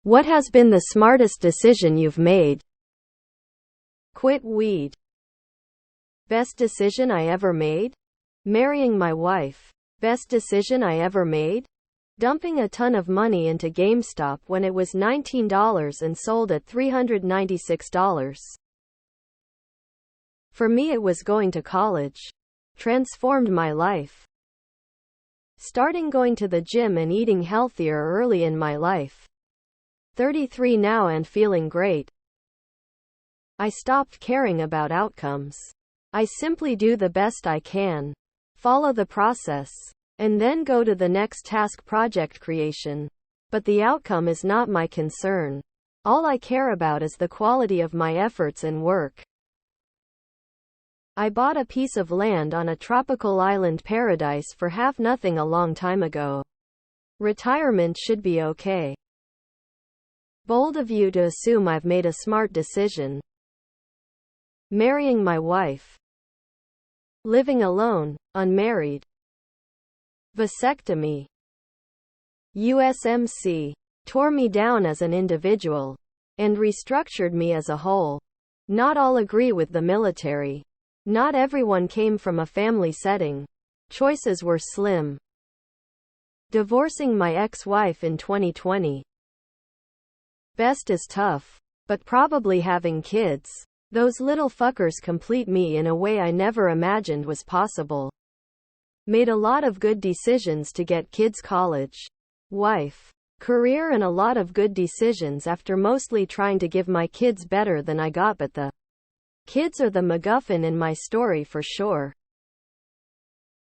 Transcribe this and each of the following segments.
What has been the smartest decision you've made? Quit weed. Best decision I ever made? Marrying my wife. Best decision I ever made? Dumping a ton of money into GameStop when it was $19 and sold at $396. For me, it was going to college. Transformed my life. Starting going to the gym and eating healthier early in my life. 33 now and feeling great. I stopped caring about outcomes. I simply do the best I can, follow the process, and then go to the next task, project creation. But the outcome is not my concern. All I care about is the quality of my efforts and work. I bought a piece of land on a tropical island paradise for half nothing a long time ago. Retirement should be okay. Bold of you to assume I've made a smart decision. Marrying my wife. Living alone, unmarried. Vasectomy. USMC. Tore me down as an individual. And restructured me as a whole. Not all agree with the military. Not everyone came from a family setting. Choices were slim. Divorcing my ex-wife in 2020. Best is tough. But probably having kids. Those little fuckers complete me in a way I never imagined was possible. Made a lot of good decisions to get kids college, wife, career, and a lot of good decisions after mostly trying to give my kids better than I got, but the kids are the MacGuffin in my story for sure.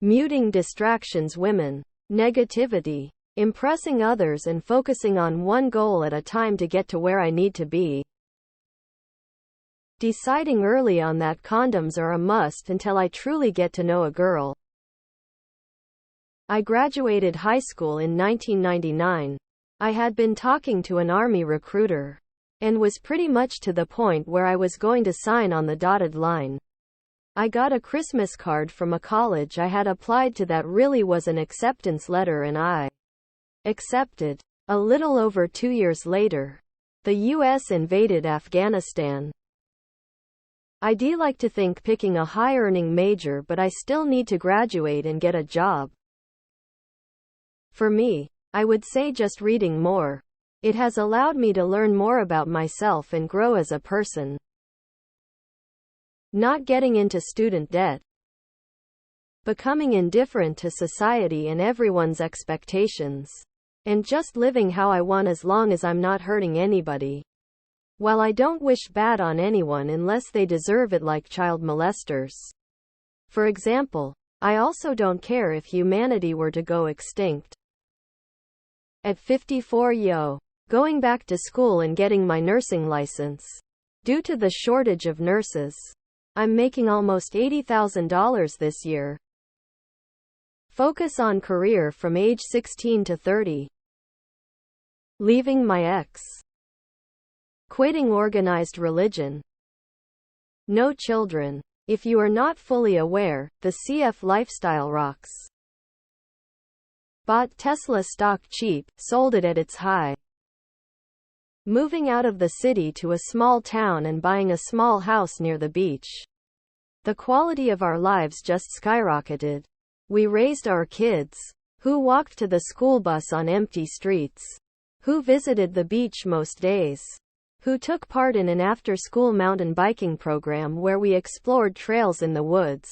Muting distractions, women, negativity, impressing others, and focusing on one goal at a time to get to where I need to be. Deciding early on that condoms are a must until I truly get to know a girl. I graduated high school in 1999. I had been talking to an army recruiter, and was pretty much to the point where I was going to sign on the dotted line. I got a Christmas card from a college I had applied to that really was an acceptance letter, and I accepted. A little over 2 years later, the US invaded Afghanistan. I'd like to think picking a high-earning major, but I still need to graduate and get a job. For me, I would say just reading more. It has allowed me to learn more about myself and grow as a person. Not getting into student debt. Becoming indifferent to society and everyone's expectations. And just living how I want as long as I'm not hurting anybody. While I don't wish bad on anyone unless they deserve it, like child molesters. For example, I also don't care if humanity were to go extinct. At 54, going back to school and getting my nursing license. Due to the shortage of nurses, I'm making almost $80,000 this year. Focus on career from age 16 to 30. Leaving my ex. Quitting organized religion. No children. If you are not fully aware, the CF lifestyle rocks. Bought Tesla stock cheap, sold it at its high. Moving out of the city to a small town and buying a small house near the beach. The quality of our lives just skyrocketed. We raised our kids, who walked to the school bus on empty streets, who visited the beach most days, who took part in an after-school mountain biking program where we explored trails in the woods,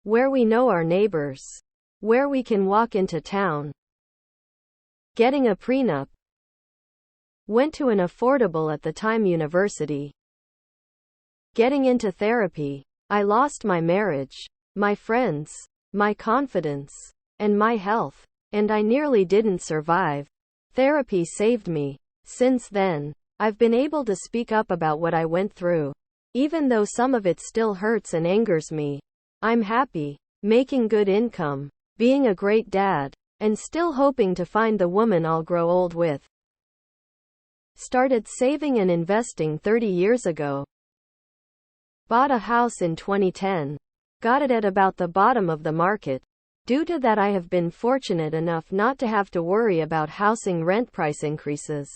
where we know our neighbors, where we can walk into town. Getting a prenup. Went to an affordable at the time university. Getting into therapy. I lost my marriage, my friends, my confidence, and my health, and I nearly didn't survive. Therapy saved me. Since then, I've been able to speak up about what I went through. Even though some of it still hurts and angers me, I'm happy, making good income, being a great dad, and still hoping to find the woman I'll grow old with. Started saving and investing 30 years ago. Bought a house in 2010. Got it at about the bottom of the market. Due to that, I have been fortunate enough not to have to worry about housing rent price increases.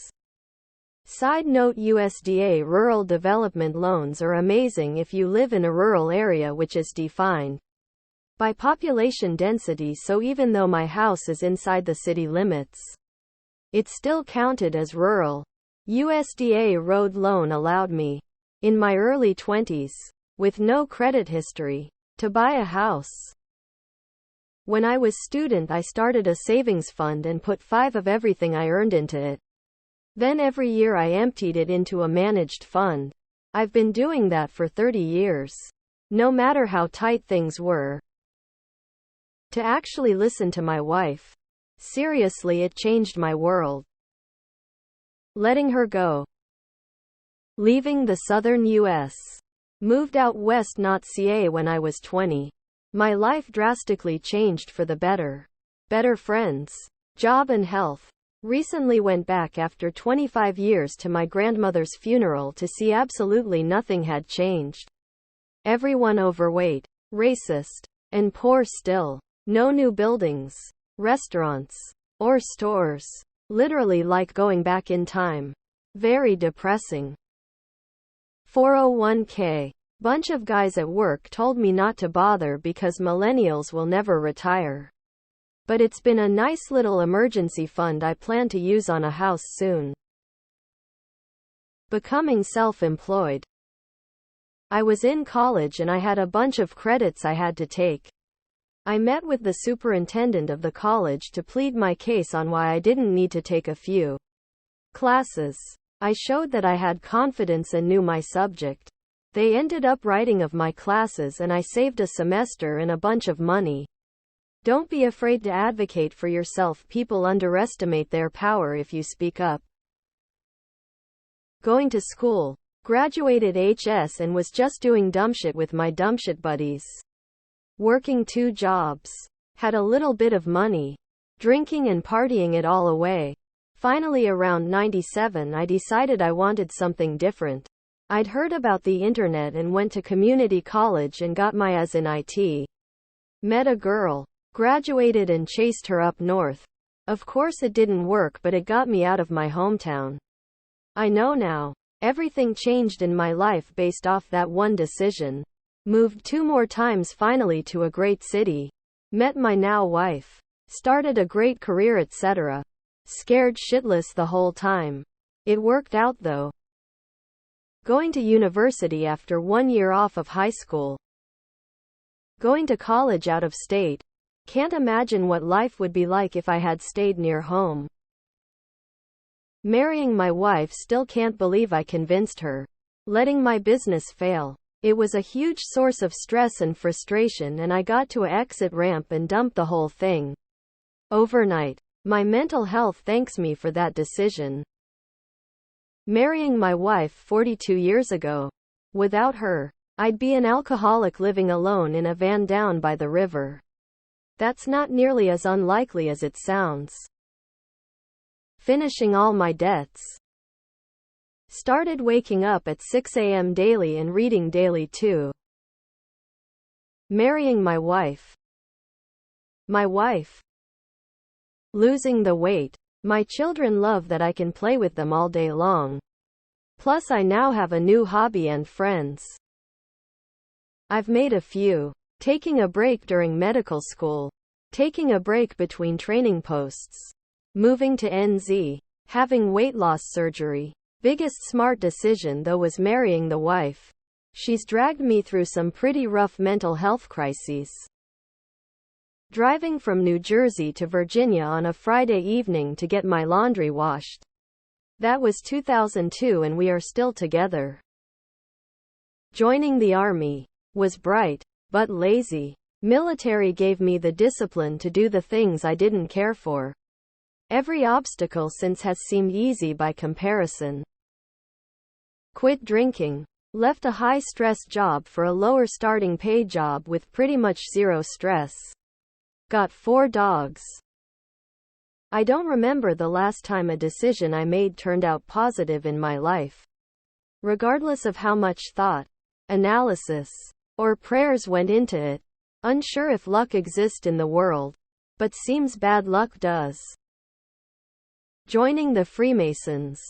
Side note: USDA rural development loans are amazing if you live in a rural area which is defined by population density, so even though my house is inside the city limits, it's still counted as rural. USDA road loan allowed me, in my early 20s, with no credit history, to buy a house. When I was student, I started a savings fund and put 5 of everything I earned into it. Then every year I emptied it into a managed fund. I've been doing that for 30 years. No matter how tight things were. To actually listen to my wife. Seriously, it changed my world. Letting her go. Leaving the southern U.S. Moved out west, not CA, when I was 20. My life drastically changed for the better. Better friends, job and health. Recently went back after 25 years to my grandmother's funeral to see absolutely nothing had changed. Everyone overweight, racist, and poor still. No new buildings, restaurants, or stores. Literally like going back in time. Very depressing. 401k. Bunch of guys at work told me not to bother because millennials will never retire. But it's been a nice little emergency fund I plan to use on a house soon. Becoming self-employed. I was in college and I had a bunch of credits I had to take. I met with the superintendent of the college to plead my case on why I didn't need to take a few classes. I showed that I had confidence and knew my subject. They ended up writing of my classes and I saved a semester and a bunch of money. Don't be afraid to advocate for yourself. People underestimate their power if you speak up. Going to school. Graduated HS and was just doing dumb shit with my dumb shit buddies. Working 2 jobs. Had a little bit of money. Drinking and partying it all away. Finally around 97 I decided I wanted something different. I'd heard about the internet and went to community college and got my As in IT. Met a girl. Graduated and chased her up north. Of course it didn't work, but it got me out of my hometown. I know now. Everything changed in my life based off that one decision. Moved 2 more times finally to a great city. Met my now wife. Started a great career, etc. Scared shitless the whole time. It worked out though. Going to university after 1 year off of high school. Going to college out of state. Can't imagine what life would be like if I had stayed near home. Marrying my wife, still can't believe I convinced her. Letting my business fail. It was a huge source of stress and frustration, and I got to an exit ramp and dumped the whole thing. Overnight. My mental health thanks me for that decision. Marrying my wife 42 years ago. Without her, I'd be an alcoholic living alone in a van down by the river. That's not nearly as unlikely as it sounds. Finishing all my debts. Started waking up at 6 a.m. daily and reading daily too. Marrying my wife. My wife. Losing the weight. My children love that I can play with them all day long. Plus I now have a new hobby and friends. I've made a few. Taking a break during medical school. Taking a break between training posts. Moving to NZ. Having weight loss surgery. Biggest smart decision though was marrying the wife. She's dragged me through some pretty rough mental health crises. Driving from New Jersey to Virginia on a Friday evening to get my laundry washed. That was 2002 and we are still together. Joining the army. Was bright, but lazy. Military gave me the discipline to do the things I didn't care for. Every obstacle since has seemed easy by comparison. Quit drinking. Left a high-stress job for a lower starting pay job with pretty much zero stress. Got 4 dogs. I don't remember the last time a decision I made turned out positive in my life. Regardless of how much thought, analysis, or prayers went into it. Unsure if luck exists in the world, but seems bad luck does. Joining the Freemasons.